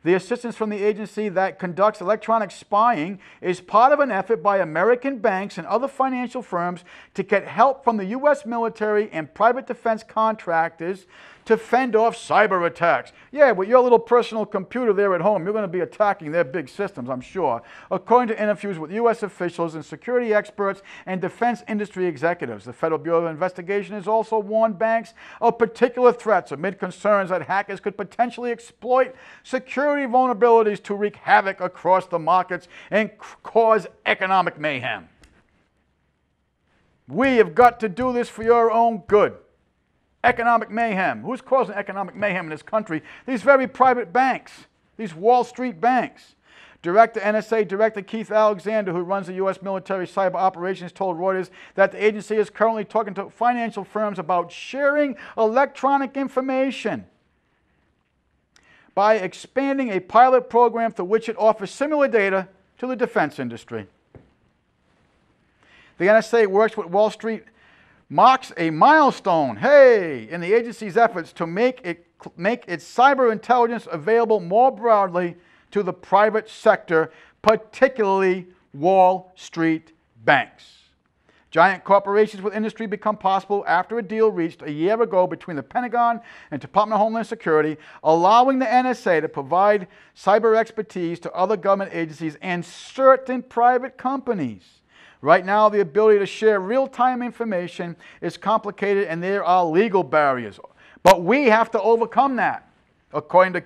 The assistance from the agency that conducts electronic spying is part of an effort by American banks and other financial firms to get help from the U.S. military and private defense contractors to fend off cyber attacks. Yeah, with your little personal computer there at home, you're going to be attacking their big systems, I'm sure. According to interviews with U.S. officials and security experts and defense industry executives, the Federal Bureau of Investigation has also warned banks of particular threats amid concerns that hackers could potentially exploit security vulnerabilities to wreak havoc across the markets and cause economic mayhem. We have got to do this for your own good. Economic mayhem. Who's causing economic mayhem in this country? These very private banks, these Wall Street banks. NSA Director Keith Alexander, who runs the U.S. military cyber operations, told Reuters that the agency is currently talking to financial firms about sharing electronic information by expanding a pilot program through which it offers similar data to the defense industry. The NSA works with Wall Street, marks a milestone, hey, in the agency's efforts to make its cyber intelligence available more broadly to the private sector, particularly Wall Street banks. Giant corporations with industry become possible after a deal reached a year ago between the Pentagon and Department of Homeland Security, allowing the NSA to provide cyber expertise to other government agencies and certain private companies. Right now, the ability to share real-time information is complicated and there are legal barriers. But we have to overcome that. According to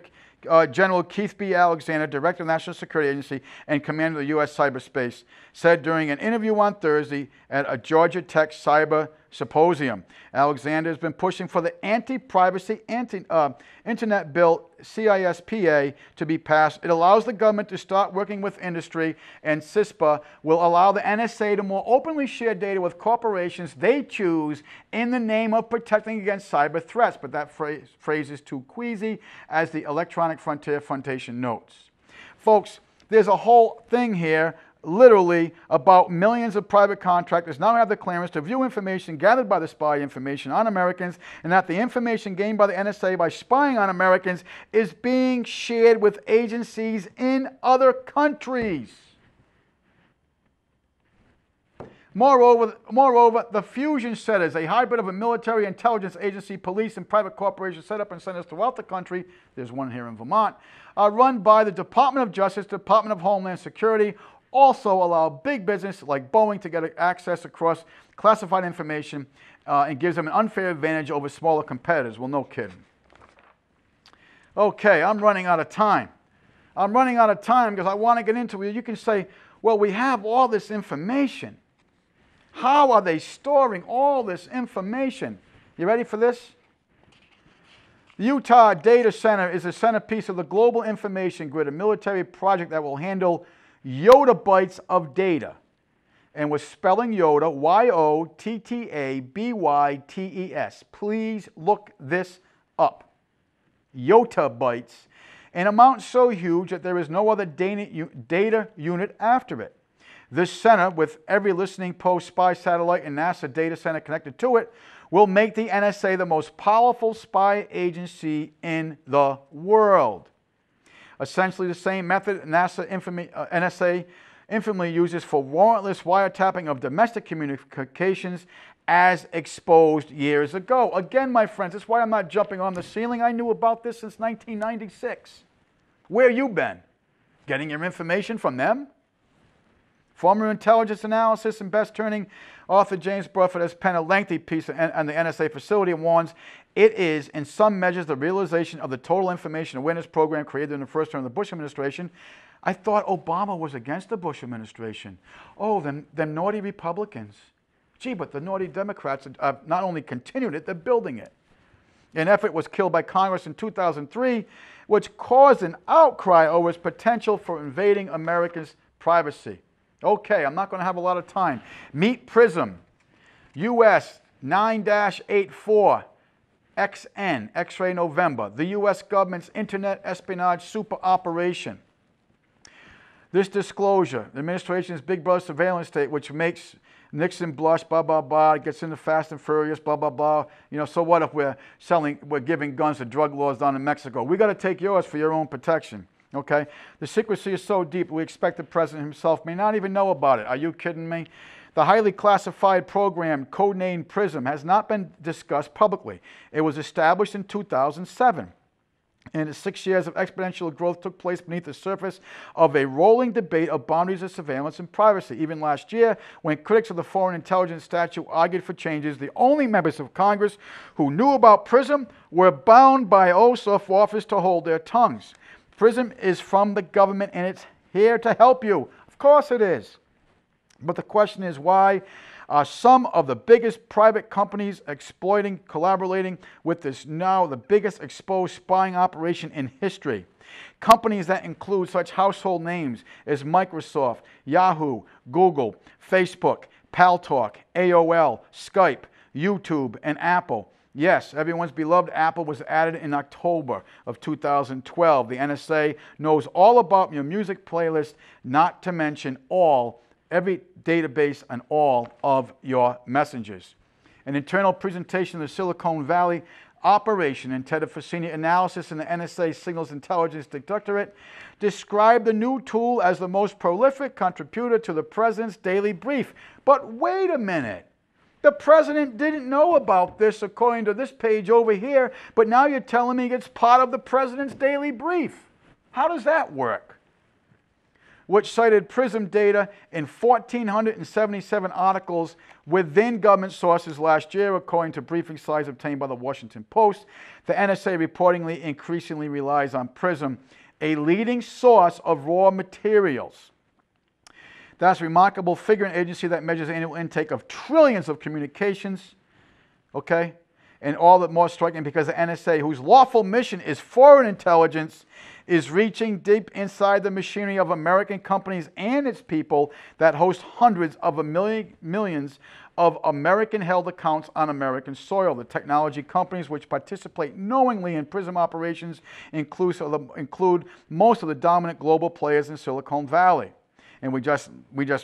General Keith B. Alexander, Director of the National Security Agency and Commander of the U.S. Cyberspace, said during an interview on Thursday at a Georgia Tech Cyber Symposium. Alexander has been pushing for the Anti-Privacy Internet Bill, CISPA, to be passed. It allows the government to start working with industry, and CISPA will allow the NSA to more openly share data with corporations they choose in the name of protecting against cyber threats. But that phrase is too queasy, as the Electronic Frontier Foundation notes. Folks, there's a whole thing here literally about millions of private contractors now have the clearance to view information gathered by the spy information on Americans, and that the information gained by the NSA by spying on Americans is being shared with agencies in other countries. Moreover, the Fusion Centers, a hybrid of a military intelligence agency, police, and private corporations set up in centers throughout the country, there's one here in Vermont, are run by the Department of Justice, Department of Homeland Security, also allow big business like Boeing to get access across classified information and gives them an unfair advantage over smaller competitors. Well, no kidding. Okay, I'm running out of time. I'm running out of time because I want to get into it. You can say, well, we have all this information. How are they storing all this information? You ready for this? The Utah Data Center is a centerpiece of the Global Information Grid, a military project that will handle yottabytes of data. And we're spelling Yotta, Y-O-T-T-A-B-Y-T-E-S. Please look this up. Yottabytes, an amount so huge that there is no other data unit after it. This center, with every listening post, spy satellite, and NASA data center connected to it, will make the NSA the most powerful spy agency in the world. Essentially the same method NSA infamously uses for warrantless wiretapping of domestic communications as exposed years ago. Again, my friends, that's why I'm not jumping on the ceiling. I knew about this since 1996. Where you been? Getting your information from them? Former intelligence analysis and best-turning author James Burford has penned a lengthy piece on the NSA facility and warns it is, in some measures, the realization of the Total Information Awareness Program created in the first term of the Bush administration. I thought Obama was against the Bush administration. Oh, them naughty Republicans. Gee, but the naughty Democrats have not only continued it, they're building it. An effort was killed by Congress in 2003, which caused an outcry over its potential for invading Americans' privacy. Okay, I'm not going to have a lot of time. Meet PRISM, US 9-84, XN, X-ray November, the U.S. government's internet espionage super operation. This disclosure, the administration's Big Brother surveillance state, which makes Nixon blush, blah, blah, blah, it gets into Fast and Furious, blah, blah, blah. You know, so what if we're giving guns to drug lords down in Mexico? We got to take yours for your own protection. Okay? The secrecy is so deep, we expect the president himself may not even know about it. Are you kidding me? The highly classified program, codenamed PRISM, has not been discussed publicly. It was established in 2007. And 6 years of exponential growth took place beneath the surface of a rolling debate of boundaries of surveillance and privacy. Even last year, when critics of the Foreign Intelligence Statute argued for changes, the only members of Congress who knew about PRISM were bound by oaths of office to hold their tongues. PRISM is from the government, and it's here to help you. Of course it is. But the question is, why are some of the biggest private companies collaborating with this now the biggest exposed spying operation in history? Companies that include such household names as Microsoft, Yahoo, Google, Facebook, Paltalk, AOL, Skype, YouTube, and Apple. Yes, everyone's beloved Apple was added in October of 2012. The NSA knows all about your music playlist, not to mention every database and all of your messages. An internal presentation of the Silicon Valley operation intended for senior analysis in the NSA Signals Intelligence Directorate described the new tool as the most prolific contributor to the president's daily brief. But wait a minute. The president didn't know about this according to this page over here, but now you're telling me it's part of the president's daily brief. How does that work? which cited PRISM data in 1,477 articles within government sources last year, according to briefing slides obtained by the Washington Post. The NSA reportedly increasingly relies on PRISM, a leading source of raw materials. That's a remarkable figure, an agency that measures annual intake of trillions of communications, okay? And all the more striking because the NSA, whose lawful mission is foreign intelligence, is reaching deep inside the machinery of American companies and its people that host hundreds of millions of American-held accounts on American soil. The technology companies which participate knowingly in PRISM operations include most of the dominant global players in Silicon Valley. And we just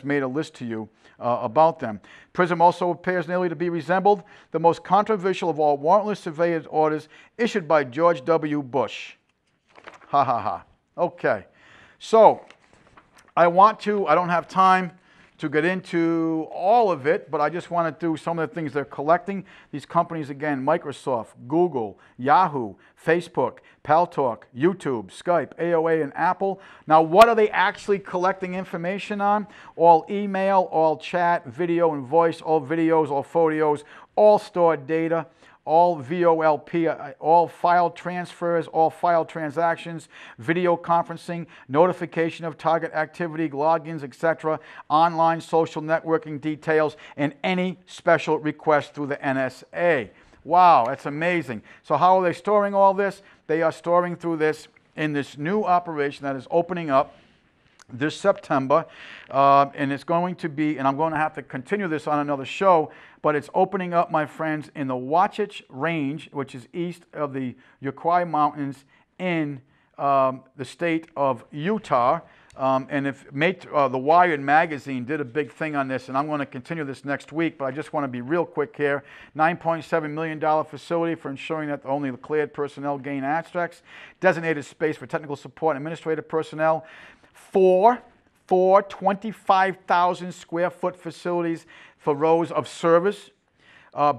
made a list to you about them. PRISM also appears nearly to be resembled the most controversial of all warrantless surveillance orders issued by George W. Bush. Ha ha ha. Okay. So I don't have time to get into all of it, but I just want to do some of the things they're collecting. These companies, again, Microsoft, Google, Yahoo, Facebook, Paltalk, YouTube, Skype, AOA, and Apple. Now, what are they actually collecting information on? All email, all chat, video and voice, all videos, all photos, all stored data, all VOLP, all file transfers, all file transactions, video conferencing, notification of target activity, logins, etc., online social networking details, and any special request through the NSA. Wow, that's amazing. So how are they storing all this? They are storing through this in this new operation that is opening up this September, and it's going to be, and I'm going to have to continue this on another show, but it's opening up, my friends, in the Wasatch Range, which is east of the Ukiah Mountains in the state of Utah. And the Wired magazine did a big thing on this, and I'm going to continue this next week, but I just want to be real quick here. $9.7 million facility for ensuring that only the cleared personnel gain access, designated space for technical support and administrative personnel, four 25,000 square foot facilities for rows of service,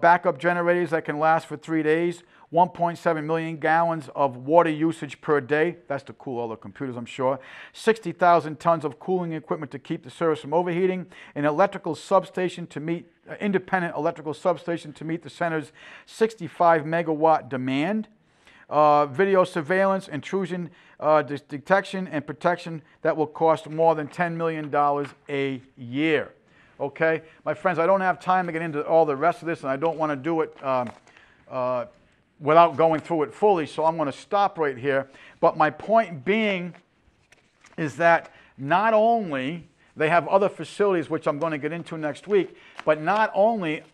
backup generators that can last for 3 days, 1.7 million gallons of water usage per day. That's to cool all the computers, I'm sure. 60,000 tons of cooling equipment to keep the service from overheating. An electrical substation to meet, independent electrical substation to meet the center's 65 megawatt demand. Video surveillance, intrusion detection and protection that will cost more than $10 million a year. Okay, my friends, I don't have time to get into all the rest of this, and I don't want to do it without going through it fully, so I'm going to stop right here. But my point being is that not only they have other facilities, which I'm going to get into next week, but not only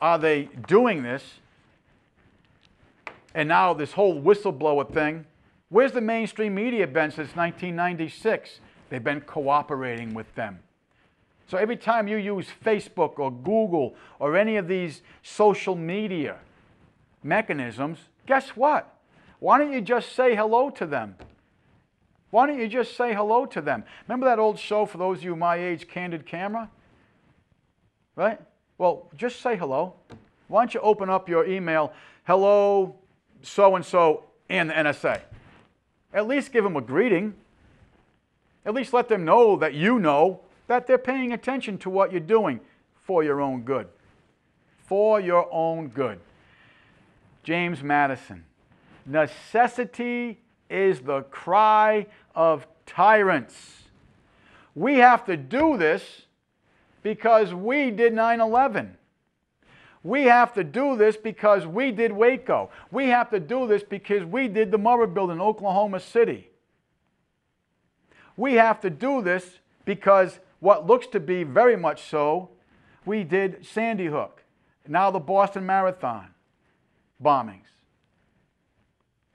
are they doing this, and now this whole whistleblower thing, where's the mainstream media been since 1996? They've been cooperating with them. So every time you use Facebook or Google or any of these social media mechanisms, guess what? Why don't you just say hello to them? Why don't you just say hello to them? Remember that old show, for those of you my age, Candid Camera? Right? Well, just say hello. Why don't you open up your email, hello, so-and-so, and the NSA. At least give them a greeting. At least let them know that you know that they're paying attention to what you're doing for your own good. For your own good. James Madison. Necessity is the cry of tyrants. We have to do this because we did 9/11. We have to do this because we did Waco. We have to do this because we did the Murrah building in Oklahoma City. We have to do this because what looks to be very much so, we did Sandy Hook. Now the Boston Marathon bombings.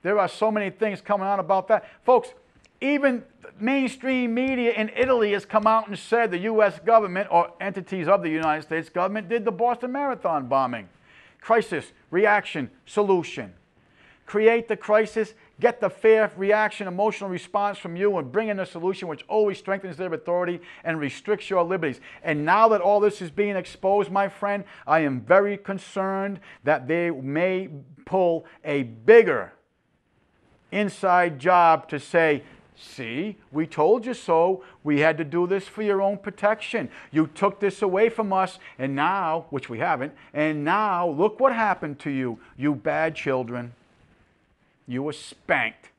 There are so many things coming out about that. Folks, even mainstream media in Italy has come out and said the U.S. government, or entities of the United States government, did the Boston Marathon bombing. Crisis, reaction, solution. Create the crisis, get the fair reaction, emotional response from you, and bring in a solution which always strengthens their authority and restricts your liberties. And now that all this is being exposed, my friend, I am very concerned that they may pull a bigger inside job to say, See, we told you so. We had to do this for your own protection. You took this away from us, and now, which we haven't, and now look what happened to you, you bad children. You were spanked.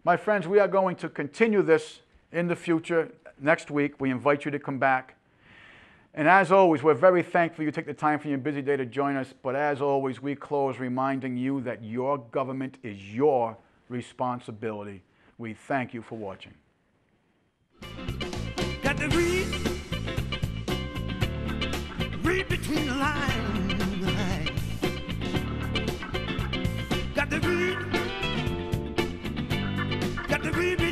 My friends, we are going to continue this in the future. Next week, we invite you to come back. And as always, we're very thankful you take the time from your busy day to join us. But as always, we close reminding you that your government is your responsibility. We thank you for watching. Got to read between the lines. Got to read